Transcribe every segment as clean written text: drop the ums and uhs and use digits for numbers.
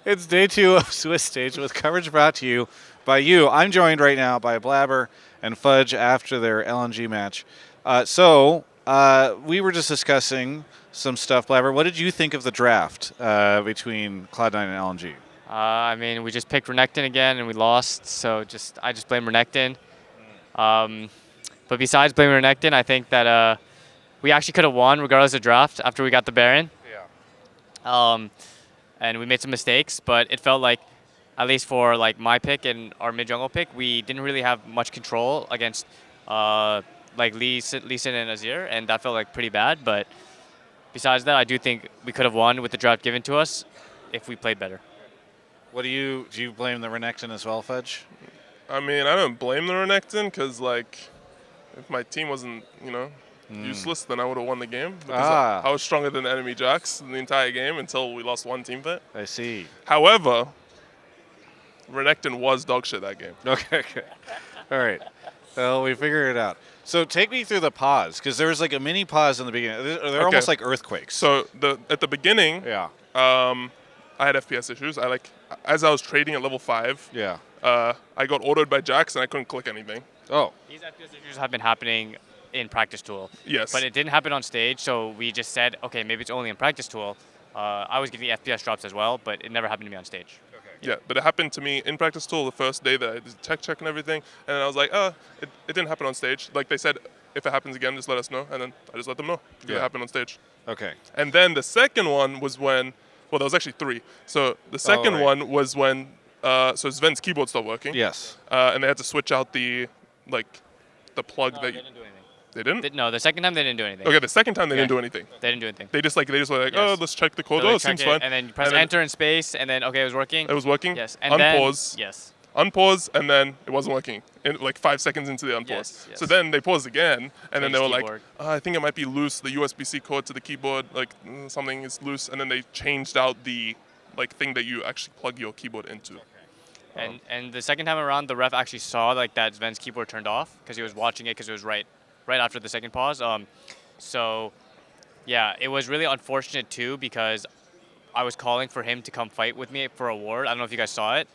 It's day 2 of Swiss Stage with coverage brought to you by you. I'm joined right now by Blaber and Fudge after their LNG match. We were just discussing some stuff. Blaber, what did you think of the draft between Cloud9 and LNG? We just picked Renekton again and we lost, so I just blame Renekton. But besides blaming Renekton, I think that we actually could have won regardless of draft after we got the Baron. Yeah. And we made some mistakes, but it felt like, at least for like my pick and our mid jungle pick, we didn't really have much control against like Lee Sin and Azir, and that felt like pretty bad. But besides that, I do think we could have won with the draft given to us if we played better. Do you blame the Renekton as well, Fudge? I mean, I don't blame the Renekton because, like, if my team wasn't, useless, then I would have won the game. Because I was stronger than the enemy Jax in the entire game until we lost one team fit. I see. However, Renekton was dog shit that game. Okay. All right. Well, we figured it out. So take me through the pause, because there was like a mini pause in the beginning. They're almost like earthquakes. So at the beginning, I had FPS issues. As I was trading at level 5, I got autoed by Jax and I couldn't click anything. Oh. These FPS issues have been happening in practice tool. Yes. But it didn't happen on stage, so we just said, okay, maybe it's only in practice tool. I was getting FPS drops as well, but it never happened to me on stage. Okay. Yeah, but it happened to me in practice tool the first day that I did tech check and everything, and I was like, it didn't happen on stage. Like they said, if it happens again, just let us know, and then I just let them know because it happened on stage. Okay. And then the second one was when, well, there was actually 3. So the second one was when, so Sven's keyboard stopped working. Yes. And they had to switch out the plug that they didn't do anything. They didn't? No, the second time they didn't do anything. Okay, the second time they didn't do anything. They didn't do anything. They just were like, let's check the code. So they It seems checked fine. And then you press enter in space, and then, okay, it was working. It was working. Yes. And unpause. then, yes. Unpause, and then it wasn't working. In like 5 seconds into the unpause. Yes. So then they paused again, and then they were keyboard. like, I think it might be loose. The USB-C cord to the keyboard, something is loose. And then they changed out the thing that you actually plug your keyboard into. And the second time around, the ref actually saw that Sven's keyboard turned off because he was watching it because it was right after the second pause. It was really unfortunate too because I was calling for him to come fight with me for a ward. I don't know if you guys saw it,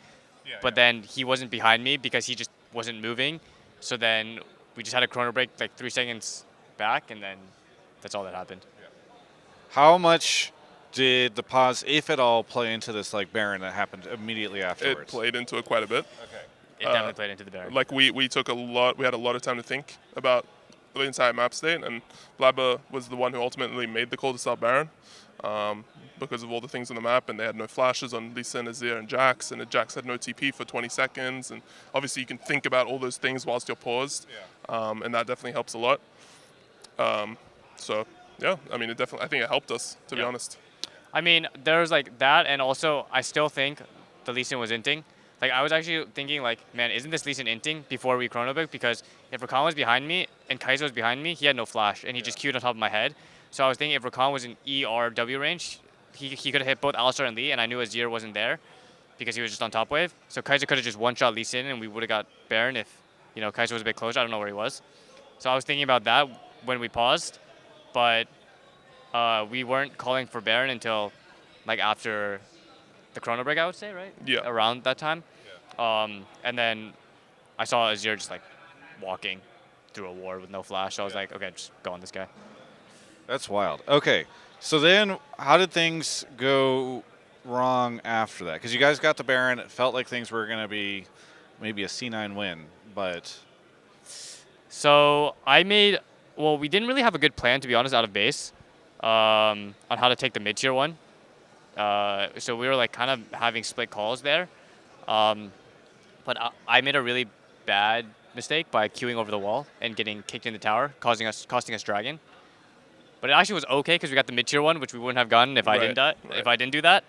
but then he wasn't behind me because he just wasn't moving. So then we just had a chrono break 3 seconds back, and then that's all that happened. How much did the pause, if at all, play into this Baron that happened immediately afterwards? It played into it quite a bit. Okay. It definitely played into the Baron. We took we had a lot of time to think about the entire map state, and Blaber was the one who ultimately made the call to start Baron because of all the things on the map, and they had no flashes on Lee Sin, Azir, and Jax, and Jax had no TP for 20 seconds, and obviously you can think about all those things whilst you're paused, and that definitely helps a lot. I think it helped us, to be honest. I mean, there was that, and also I still think the Lee Sin was inting. I was actually thinking, man, isn't this Lee Sin inting before we chrono break? Because if Rakan was behind me and Kaiser was behind me, he had no flash, and he just queued on top of my head. So I was thinking if Rakan was in E or W range, he could have hit both Alistar and Lee, and I knew Azir wasn't there because he was just on top wave. So Kaiser could have just one-shot Lee Sin, and we would have got Baron if, Kaiser was a bit closer. I don't know where he was. So I was thinking about that when we paused, but we weren't calling for Baron until, after the chrono break, I would say, right? Yeah. Around that time. And then I saw Azir just walking through a ward with no flash. So I was like, okay, just go on this guy. That's wild. Okay, so then how did things go wrong after that? Because you guys got the Baron. It felt like things were going to be maybe a C9 win, but... So we didn't really have a good plan, to be honest, out of base on how to take the mid-tier one. So we were kind of having split calls there. But I made a really bad mistake by queuing over the wall and getting kicked in the tower, costing us dragon. But it actually was okay because we got the mid-tier one, which we wouldn't have gotten if I didn't do that.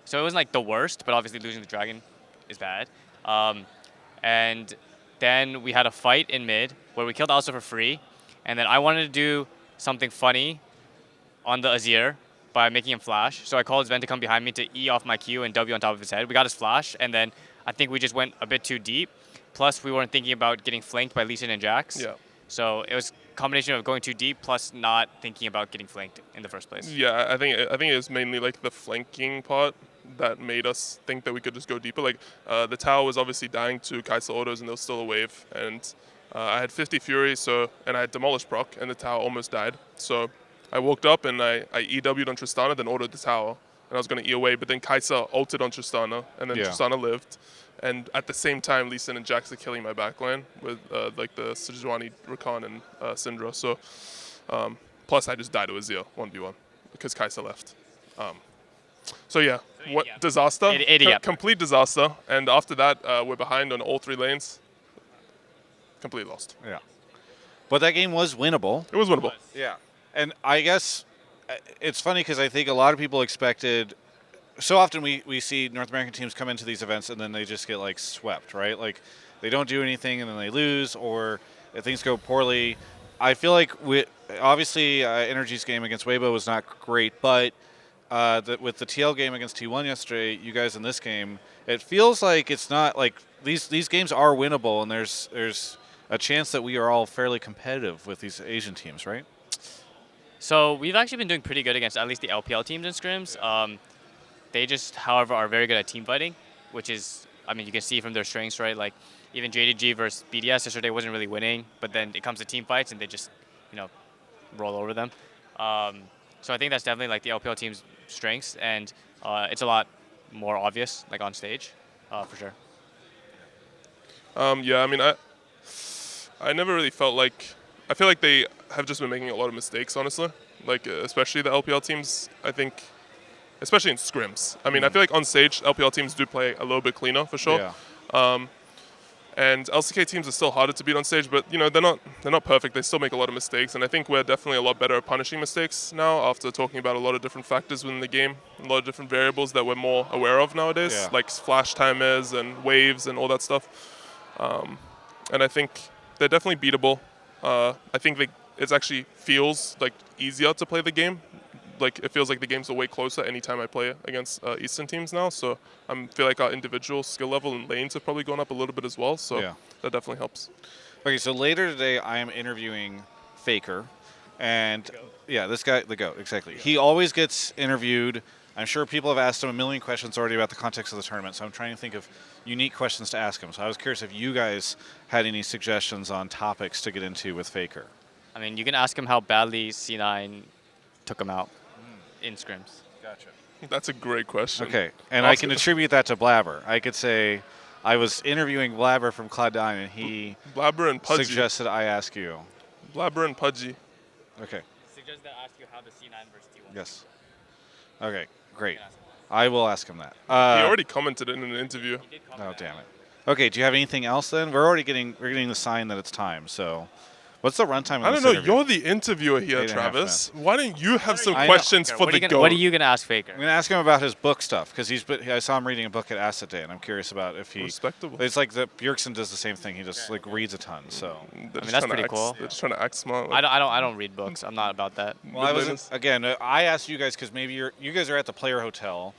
So it wasn't the worst, but obviously losing the dragon is bad. And then we had a fight in mid where we killed Alistar for free, and then I wanted to do something funny on the Azir by making him flash. So I called Sven to come behind me to E off my Q and W on top of his head. We got his flash, and then I think we just went a bit too deep. Plus, we weren't thinking about getting flanked by Lee Sin and Jax. Yeah. So it was a combination of going too deep plus not thinking about getting flanked in the first place. Yeah, I think it was mainly the flanking part that made us think that we could just go deeper. Like the tower was obviously dying to Kai'Sa autos, and there was still a wave, and I had 50 Fury, and I had demolished proc, and the tower almost died. So I walked up and I EW'd on Tristana, then autoed the tower, and I was going to E away, but then Kai'Sa ulted on Tristana, and then Tristana lived. And at the same time, Lee Sin and Jax are killing my backline with like the Sejuani, Rakan, and Syndra. So plus I just died to Azir 1v1 because Kai'Sa left. So yeah, what disaster? Complete disaster. And after that, we're behind on all 3 lanes. Completely lost. Yeah. But that game was winnable. It was winnable. Yeah. And I guess it's funny because I think a lot of people expected. So often we see North American teams come into these events and then they just get like swept, right? Like they don't do anything and then they lose, or if things go poorly. I feel like obviously Energy's game against Weibo was not great, but with the TL game against T1 yesterday, you guys in this game, it feels like it's not like these games are winnable, and there's a chance that we are all fairly competitive with these Asian teams, right? So we've actually been doing pretty good against at least the LPL teams in scrims. They just, however, are very good at team fighting, which is, I mean, you can see from their strengths, right? Like even JDG versus BDS yesterday wasn't really winning, but then it comes to team fights and they just, roll over them. So I think that's definitely like the LPL team's strengths, and it's a lot more obvious, like on stage, for sure. Yeah, I mean, I never really felt like. I feel like they have just been making a lot of mistakes, honestly. Like especially the LPL teams, I think, especially in scrims. I mean, I feel like on stage, LPL teams do play a little bit cleaner for sure. Yeah. And LCK teams are still harder to beat on stage, but they're not perfect. They still make a lot of mistakes, and I think we're definitely a lot better at punishing mistakes now after talking about a lot of different factors within the game, a lot of different variables that we're more aware of nowadays, like flash timers and waves and all that stuff. And I think they're definitely beatable. I think it actually feels like easier to play the game. Like it feels like the games are way closer anytime I play against Eastern teams now. So I feel like our individual skill level and lanes have probably gone up a little bit as well. So that definitely helps. Okay, so later today I am interviewing Faker, and this guy, the GOAT, exactly. He always gets interviewed. I'm sure people have asked him a million questions already about the context of the tournament, so I'm trying to think of unique questions to ask him. So I was curious if you guys had any suggestions on topics to get into with Faker. I mean, you can ask him how badly C9 took him out in scrims. Gotcha. That's a great question. Okay, and I can attribute that to Blaber. I could say I was interviewing Blaber from Cloud9, and he Blaber and Pudgy. suggested I ask you. Blaber and Pudgy. Okay. Suggested I ask you how the C9 versus T1. Yes. Okay, great. I will ask him that. He already commented in an interview. He did comment damn it. Okay, do you have anything else then? We're getting the sign that it's time. So, what's the runtime? I don't know. You're the interviewer here, Travis. Why don't you have some questions for the GOAT? What are you gonna ask Faker? I'm gonna ask him about his book stuff because I saw him reading a book at Asset Day, and I'm curious about if he. Respectable. It's like Bjergsen does the same thing. He just reads a ton. So. I mean, that's pretty cool. They're just trying to act smart. I don't read books. I'm not about that. Well, I wasn't. Again, I asked you guys because maybe you guys are at the player hotel.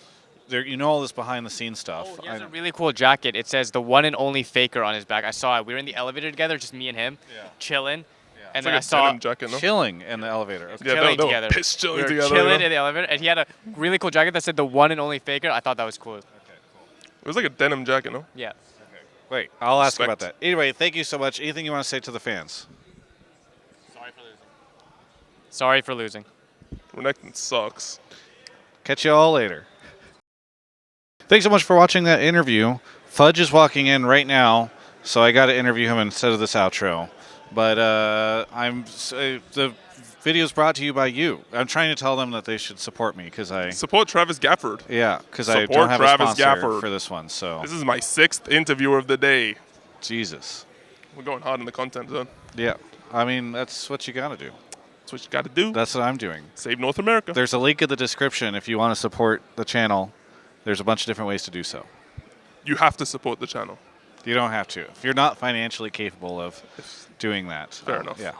You know all this behind the scenes stuff. Oh, he has a really cool jacket. It says the one and only Faker on his back. I saw it. We were in the elevator together, just me and him, chilling. Yeah. It's And then like I saw jacket, no? Chilling in the elevator. Okay. Yeah, chilling they were together. pissed chilling we were together. Chilling in the elevator, and he had a really cool jacket that said the one and only Faker. I thought that was cool. Okay, cool. It was like a denim jacket, no? Yeah. Okay. Wait, I'll ask about that. Anyway, thank you so much. Anything you want to say to the fans? Sorry for losing. Renekton sucks. Catch you all later. Thanks so much for watching that interview. Fudge is walking in right now, so I got to interview him instead of this outro. But the video is brought to you by you. I'm trying to tell them that they should support me because I support Travis Gafford. Yeah, because I don't have a sponsor for this one. So this is my 6th interviewer of the day. Jesus, we're going hard in the content zone. Yeah, I mean that's what you got to do. That's what you got to do. That's what I'm doing. Save North America. There's a link in the description if you want to support the channel. There's a bunch of different ways to do so. You have to support the channel. You don't have to. If you're not financially capable of doing that. Fair enough. Yeah.